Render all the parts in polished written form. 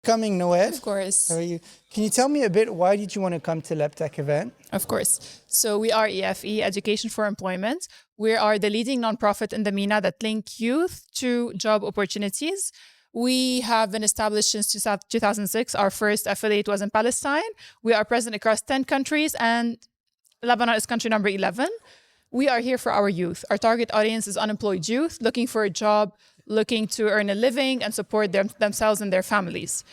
coming, Noelle. Of course. How are you? Can you tell me a bit, why did you want to come to Lebtech event? Of course. So we are EFE, Education for Employment. We are the leading nonprofit in the MENA that link youth to job opportunities. We have been established since 2006. Our first affiliate was in Palestine. We are present across 10 countries and Lebanon is country number 11. We are here for our youth. Our target audience is unemployed youth looking for a job, looking to earn a living and support themselves and their families.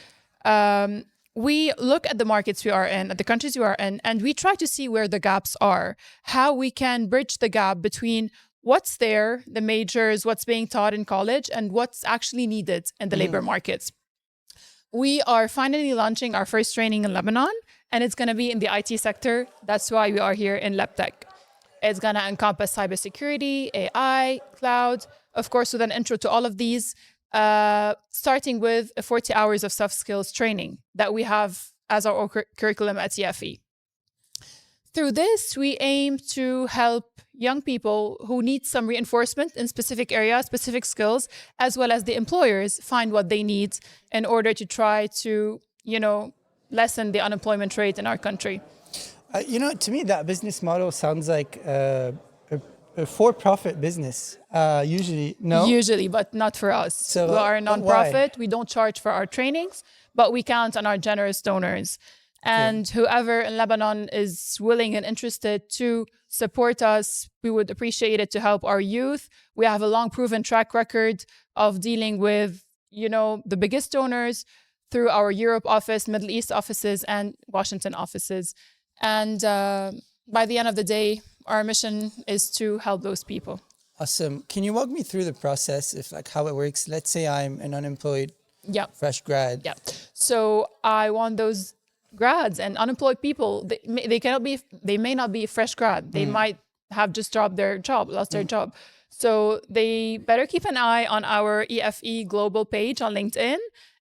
We look at the markets we are in, at the countries we are in, and we try to see where the gaps are, how we can bridge the gap between what's there, the majors, what's being taught in college, and what's actually needed in the labor markets. We are finally launching our first training in Lebanon, and it's going to be in the IT sector. That's why we are here in Lebtech. It's going to encompass cybersecurity, AI, cloud, of course, with an intro to all of these, starting with 40 hours of soft skills training that we have as our curriculum at EFE. Through this, we aim to help young people who need some reinforcement in specific areas, specific skills, as well as the employers find what they need in order to try to, lessen the unemployment rate in our country. To me, that business model sounds like a for-profit business. Usually, no? Usually, but not for us. So, we are a nonprofit. why? We don't charge for our trainings, but we count on our generous donors. And whoever in Lebanon is willing and interested to support us, we would appreciate it to help our youth. We have a long proven track record of dealing with, the biggest donors through our Europe office, Middle East offices, and Washington offices. And by the end of the day, our mission is to help those people. Awesome. Can you walk me through the process, how it works? Let's say I'm an unemployed fresh grad. Yeah. So I want those grads and unemployed people. They may not be a fresh grad. They might have just lost their job. So they better keep an eye on our EFE global page on LinkedIn.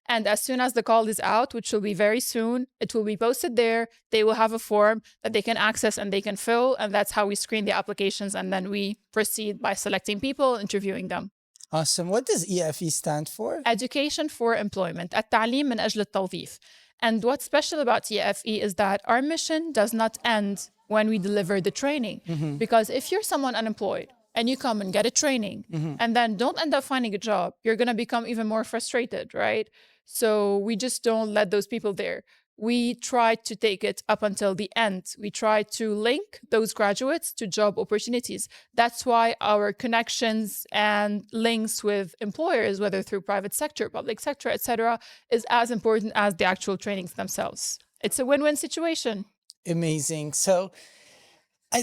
And as soon as the call is out, which will be very soon, it will be posted there. They will have a form that they can access and they can fill. And that's how we screen the applications. And then we proceed by selecting people, interviewing them. Awesome. What does EFE stand for? Education for Employment. التعليم من أجل التوظيف. And what's special about EFE is that our mission does not end when we deliver the training. Because if you're someone unemployed and you come and get a training and then don't end up finding a job, you're going to become even more frustrated, right? So we just don't let those people there. We try to take it up until the end. We try to link those graduates to job opportunities. That's why our connections and links with employers, whether through private sector, public sector, etc., is as important as the actual trainings themselves. It's a win-win situation. Amazing. So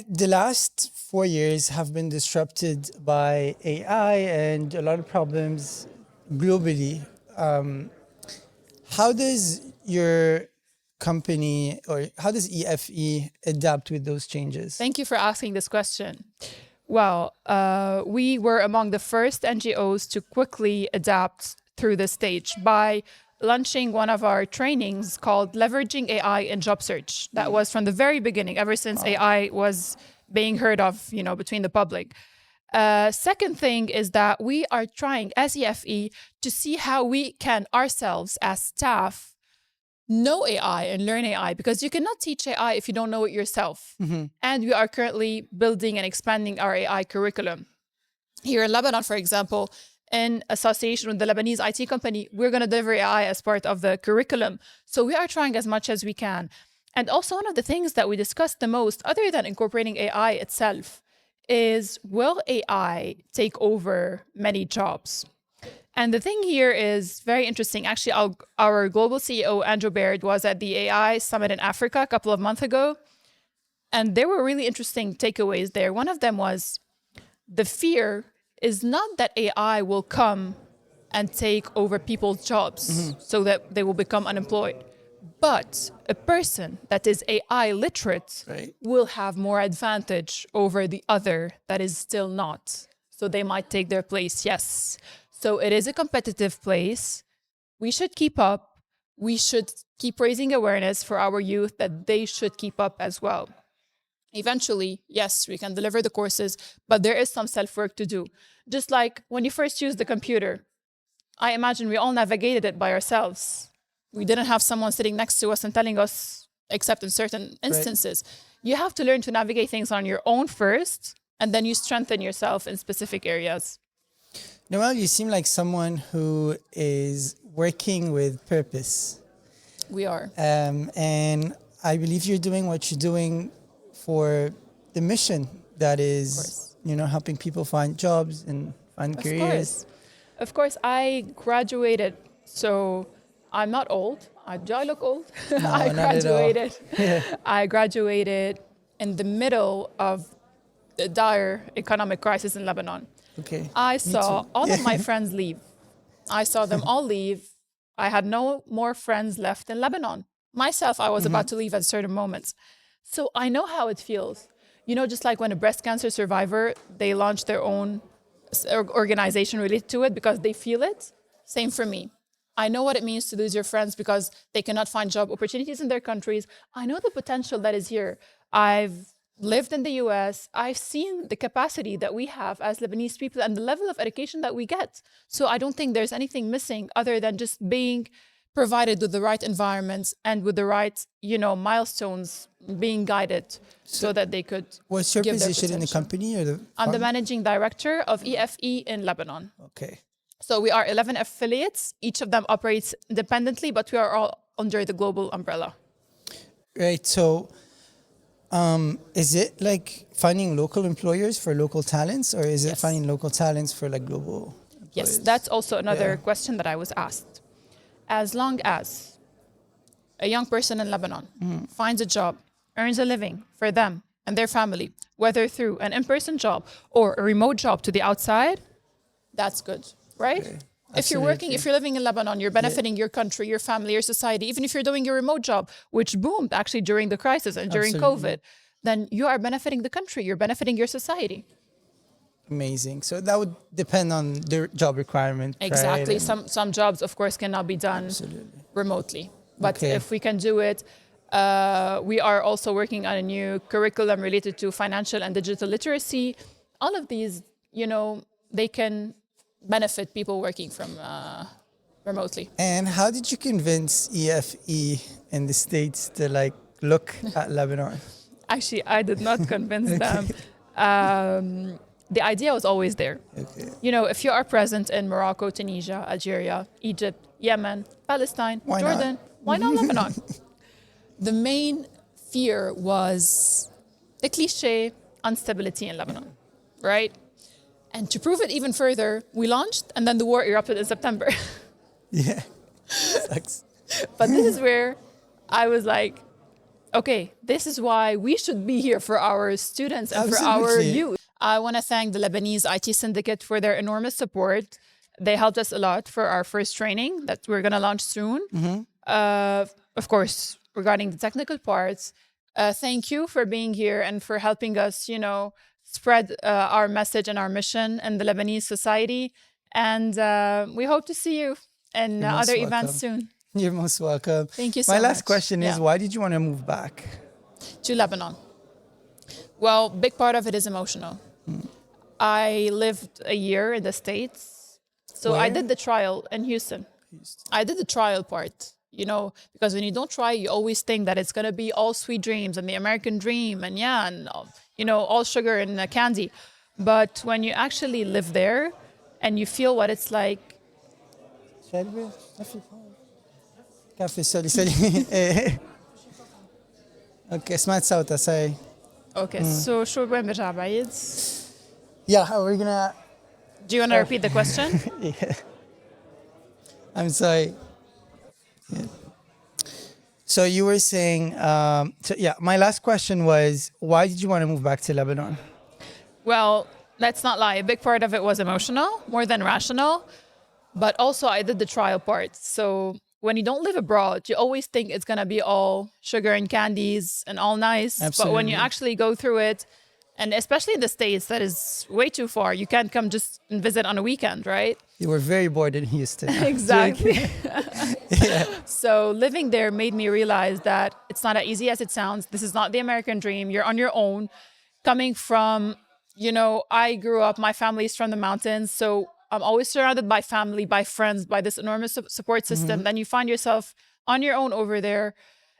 the last 4 years have been disrupted by AI and a lot of problems globally. How does your company, or how does EFE adapt with those changes? Thank you for asking this question. Well, we were among the first NGOs to quickly adapt through this stage by launching one of our trainings called Leveraging AI in Job Search. That was from the very beginning, ever since AI was being heard of, between the public. Second thing is that we are trying as EFE to see how we can ourselves as staff know AI and learn AI, because you cannot teach AI if you don't know it yourself. And we are currently building and expanding our AI curriculum. Here in Lebanon, for example, in association with the Lebanese IT company, we're going to deliver AI as part of the curriculum. So we are trying as much as we can. And also one of the things that we discussed the most, other than incorporating AI itself, is will AI take over many jobs? And the thing here is very interesting. Actually, our global CEO, Andrew Baird, was at the AI Summit in Africa a couple of months ago. And there were really interesting takeaways there. One of them was the fear is not that AI will come and take over people's jobs so that they will become unemployed. But a person that is AI literate will have more advantage over the other that is still not. So they might take their place, yes. So it is a competitive place. We should keep up. We should keep raising awareness for our youth that they should keep up as well. Eventually, yes, we can deliver the courses, but there is some self-work to do. Just like when you first use the computer, I imagine we all navigated it by ourselves. We didn't have someone sitting next to us and telling us, except in certain instances. You have to learn to navigate things on your own first, and then you strengthen yourself in specific areas. Noelle, you seem like someone who is working with purpose. We are. And I believe you're doing what you're doing for the mission that is, helping people find jobs and find careers. Of course, I graduated, so I'm not old. Do I look old? No, I graduated. Not at all. I graduated in the middle of the dire economic crisis in Lebanon. Okay. I saw all of my friends leave. I saw them all leave. I had no more friends left in Lebanon. Myself, I was about to leave at certain moments. So I know how it feels. Just like when a breast cancer survivor, they launch their own organization related to it because they feel it. Same for me. I know what it means to lose your friends because they cannot find job opportunities in their countries. I know the potential that is here. I've lived in the US. I've seen the capacity that we have as Lebanese people and the level of education that we get. So I don't think there's anything missing other than just being provided with the right environments and with the right, milestones, being guided so that they could. What's your position in the company or the? I'm the managing director of EFE in Lebanon. Okay. So we are 11 affiliates. Each of them operates independently, but we are all under the global umbrella. Right. So, is it like finding local employers for local talents, or is it finding local talents for like global employers? Yes, that's also another question that I was asked. As long as a young person in Lebanon finds a job, earns a living for them and their family, whether through an in-person job or a remote job to the outside, that's good, right? Okay. If you're working, if you're living in Lebanon, you're benefiting your country, your family, your society, even if you're doing your remote job, which boomed actually during the crisis and during COVID, then you are benefiting the country, you're benefiting your society. Amazing. So that would depend on the job requirement. Exactly. Right? Some jobs, of course, cannot be done remotely. But if we can do it, we are also working on a new curriculum related to financial and digital literacy. All of these, they can benefit people working from remotely. And how did you convince EFE in the States to look at Lebanon? Actually, I did not convince them. The idea was always there. Okay. If you are present in Morocco, Tunisia, Algeria, Egypt, Yemen, Palestine, Jordan, why not Lebanon? The main fear was the cliche instability in Lebanon, right? And to prove it even further, we launched and then the war erupted in September. Yeah, sucks. But this is where I was like, okay, this is why we should be here for our students and for our youth. I want to thank the Lebanese IT Syndicate for their enormous support. They helped us a lot for our first training that we're going to launch soon. Of course, regarding the technical parts, thank you for being here and for helping us, spread our message and our mission in the Lebanese society. And we hope to see you in other events soon. You're most welcome. Thank you so much. My last question is, why did you want to move back? To Lebanon. Well, big part of it is emotional. I lived a year in the States. So I did the trial in Houston. I did the trial part, because when you don't try, you always think that it's going to be all sweet dreams and the American dream and all sugar and candy. But when you actually live there and you feel what it's like. Okay, سمعت صوتها say. Okay, so شو وين برجع بعيد? Yeah, we're gonna. Do you want to repeat the question? Yeah. I'm sorry. Yeah. So you were saying, my last question was, why did you want to move back to Lebanon? Well, let's not lie. A big part of it was emotional, more than rational. But also I did the trial part. So when you don't live abroad, you always think it's going to be all sugar and candies and all nice. Absolutely. But when you actually go through it, and especially in the States, that is way too far. You can't come just and visit on a weekend, right? You were very bored in Houston. Exactly. Yeah. So living there made me realize that it's not as easy as it sounds. This is not the American dream. You're on your own. Coming from, I grew up, my family is from the mountains. So I'm always surrounded by family, by friends, by this enormous support system. Then you find yourself on your own over there.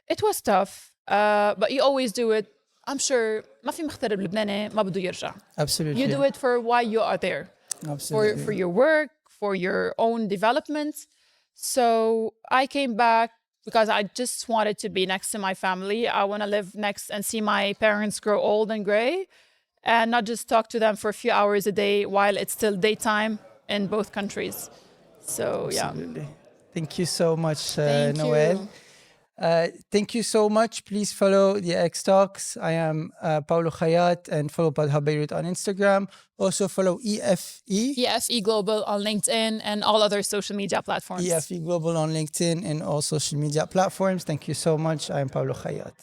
It was tough, but you always do it. I'm sure ما في مغترب لبناني ما بده يرجع. Absolutely. You do it for why you are there. Absolutely. For your work, for your own development. So I came back because I just wanted to be next to my family. I want to live next and see my parents grow old and gray and not just talk to them for a few hours a day while it's still daytime in both countries. So, Absolutely. Thank you so much, Thank Noelle. you. Thank you so much. Please follow the DxTalks. I am Paolo Khayat, and follow PodHub Beirut on Instagram. Also follow EFE. EFE Global on LinkedIn and all other social media platforms. EFE Global on LinkedIn and all social media platforms. Thank you so much. I am Paolo Khayat.